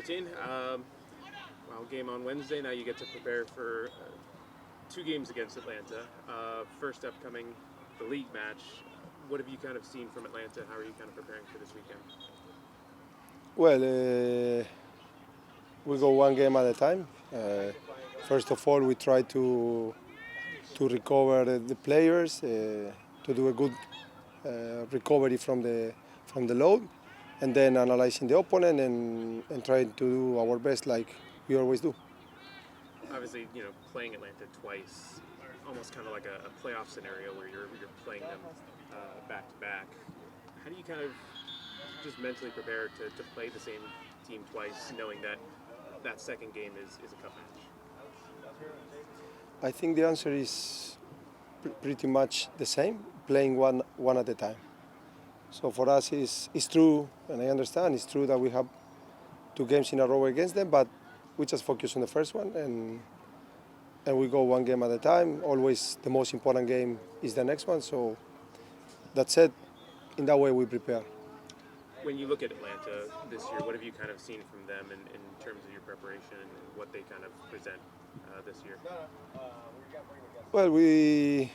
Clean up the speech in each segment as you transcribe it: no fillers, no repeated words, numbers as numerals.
Martin. Game on Wednesday. Now you get to prepare for two games against Atlanta. First upcoming, the league match. What have you kind of seen from Atlanta? How are you kind of preparing for this weekend? Well, we go one game at a time. First of all, we try to recover the players, to do a good recovery from the load, and then analyzing the opponent and trying to do our best like we always do. Obviously, playing Atlanta twice, almost kind of like a playoff scenario where you're playing them back to back. How do you kind of just mentally prepare to play the same team twice, knowing that second game is a cup match? I think the answer is pretty much the same, playing one at a time. So for us, it's true, and I understand it's true that we have two games in a row against them, but we just focus on the first one and we go one game at a time. Always the most important game is the next one. So that's it. In that way, we prepare. When you look at Atlanta this year, what have you kind of seen from them in terms of your preparation and what they kind of present this year? Well, we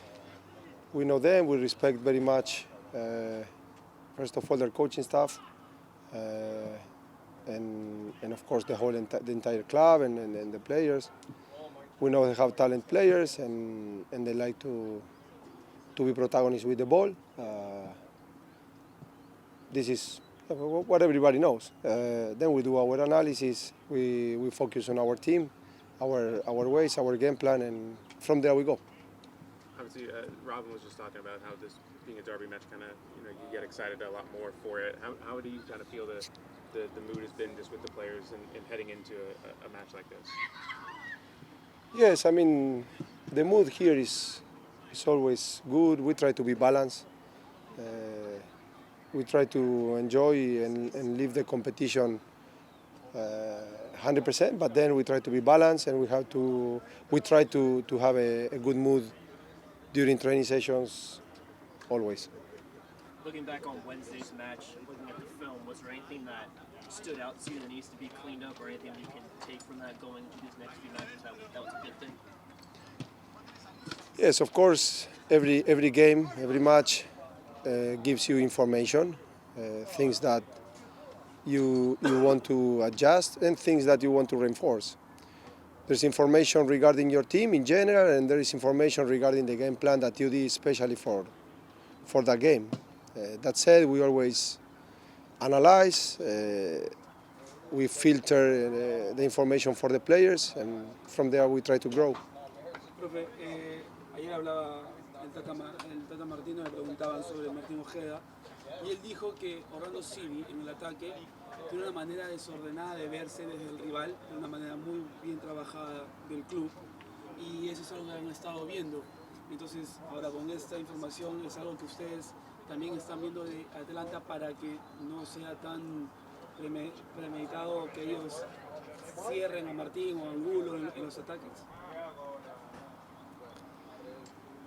know them. We respect very much, first of all, their coaching staff, and of course the entire club and the players. We know they have talent players and they like to be protagonists with the ball. This is what everybody knows. Then we do our analysis. We focus on our team, our ways, our game plan, and from there we go. Obviously, Robin was just talking about how this being a derby match, kind of you get excited a lot more for it. How do you kind of feel the mood has been just with the players and heading into a match like this? Yes, I mean the mood here is always good. We try to be balanced. We try to enjoy and live the competition 100%, but then we try to be balanced and we try to have a good mood during training sessions always. Looking back on Wednesday's match, looking at the film, was there anything that stood out to you that needs to be cleaned up or anything you can take from that going into these next few matches that was a good thing? Yes, of course, every game, every match gives you information, things that you want to adjust and things that you want to reinforce. There's information regarding your team in general, and there is information regarding the game plan that you did especially for that game. That said, we always analyze, we filter the information for the players, and from there we try to grow. Profe, ayer hablaba el Tata Martino, le preguntaban sobre Martín Ojeda, y él dijo que Orlando City en el ataque tiene una manera desordenada de verse desde el rival, de una manera muy bien trabajada del club, y eso es algo que han estado viendo. Entonces, ahora con esta información es algo que ustedes también están viendo de Atlanta para que no sea tan premeditado que ellos cierren a Martín o a Angulo en los ataques.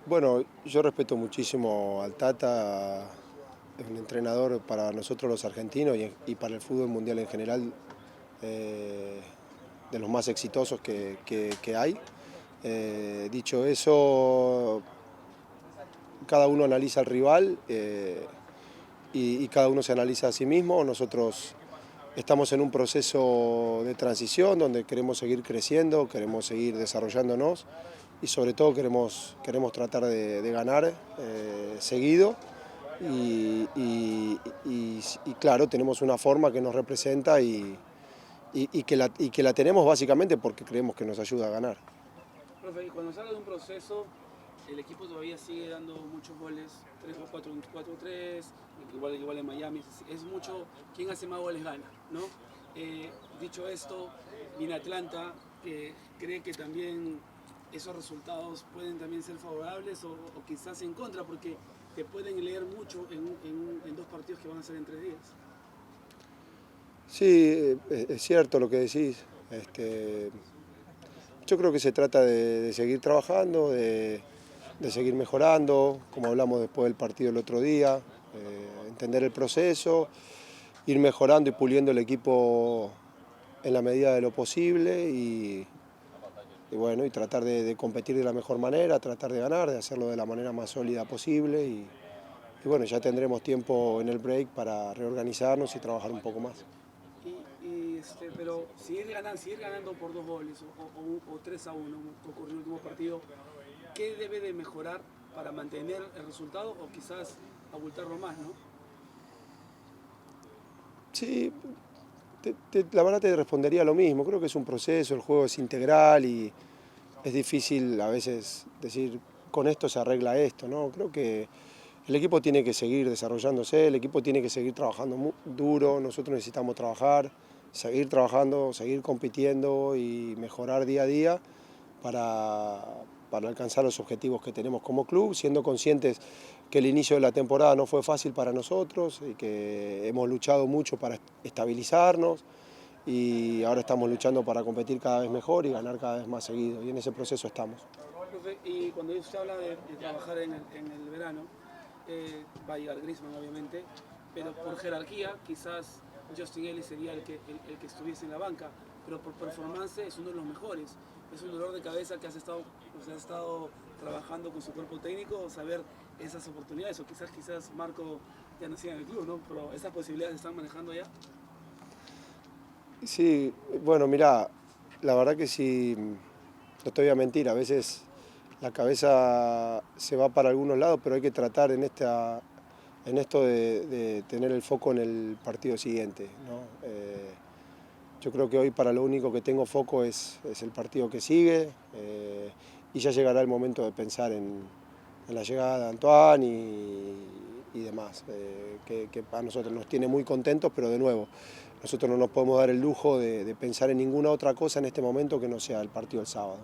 Bueno, yo respeto muchísimo al Tata, es un entrenador para nosotros los argentinos y para el fútbol mundial en general, de los más exitosos que hay. Dicho eso, cada uno analiza al rival y cada uno se analiza a sí mismo. Nosotros estamos en un proceso de transición donde queremos seguir creciendo, queremos seguir desarrollándonos y sobre todo queremos tratar de ganar seguido y claro, tenemos una forma que nos representa y que la tenemos básicamente porque creemos que nos ayuda a ganar. Profe, cuando se habla de un proceso, el equipo todavía sigue dando muchos goles, 4-3, igual en Miami, es mucho, quien hace más goles gana, ¿no? Dicho esto, viene Atlanta, cree que también esos resultados pueden también ser favorables o quizás en contra, porque te pueden leer mucho en dos partidos que van a ser en 3 días. Sí, es cierto lo que decís. Yo creo que se trata de seguir trabajando, de seguir mejorando, como hablamos después del partido el otro día, entender el proceso, ir mejorando y puliendo el equipo en la medida de lo posible y bueno, y tratar de competir de la mejor manera, tratar de ganar, de hacerlo de la manera más sólida posible y bueno, ya tendremos tiempo en el break para reorganizarnos y trabajar un poco más. Pero seguir ganando por 2 goles o 3-1, que ocurrió en el último partido, ¿qué debe de mejorar para mantener el resultado o quizás abultarlo más, no? Sí, la verdad te respondería lo mismo, creo que es un proceso, el juego es integral y es difícil a veces decir con esto se arregla esto, ¿no? Creo que el equipo tiene que seguir desarrollándose, el equipo tiene que seguir trabajando duro, nosotros necesitamos trabajar, seguir trabajando, seguir compitiendo y mejorar día a día para alcanzar los objetivos que tenemos como club, siendo conscientes que el inicio de la temporada no fue fácil para nosotros y que hemos luchado mucho para estabilizarnos y ahora estamos luchando para competir cada vez mejor y ganar cada vez más seguido y en ese proceso estamos. Profe, y cuando usted habla de trabajar en el verano, va a llegar Griezmann obviamente, pero por jerarquía quizás Justin Ellis sería el que estuviese en la banca, pero por performance es uno de los mejores. Es un dolor de cabeza que has estado trabajando con su cuerpo técnico, saber esas oportunidades, o quizás Marco ya no siga en el club, ¿no? Pero esas posibilidades se están manejando ya. Sí, bueno, mirá, la verdad que sí, no te voy a mentir, a veces la cabeza se va para algunos lados, pero hay que tratar en esto de tener el foco en el partido siguiente, ¿no? Yo creo que hoy para lo único que tengo foco es el partido que sigue y ya llegará el momento de pensar en la llegada de Antoine y demás, que a nosotros nos tiene muy contentos, pero de nuevo, nosotros no nos podemos dar el lujo de pensar en ninguna otra cosa en este momento que no sea el partido del sábado.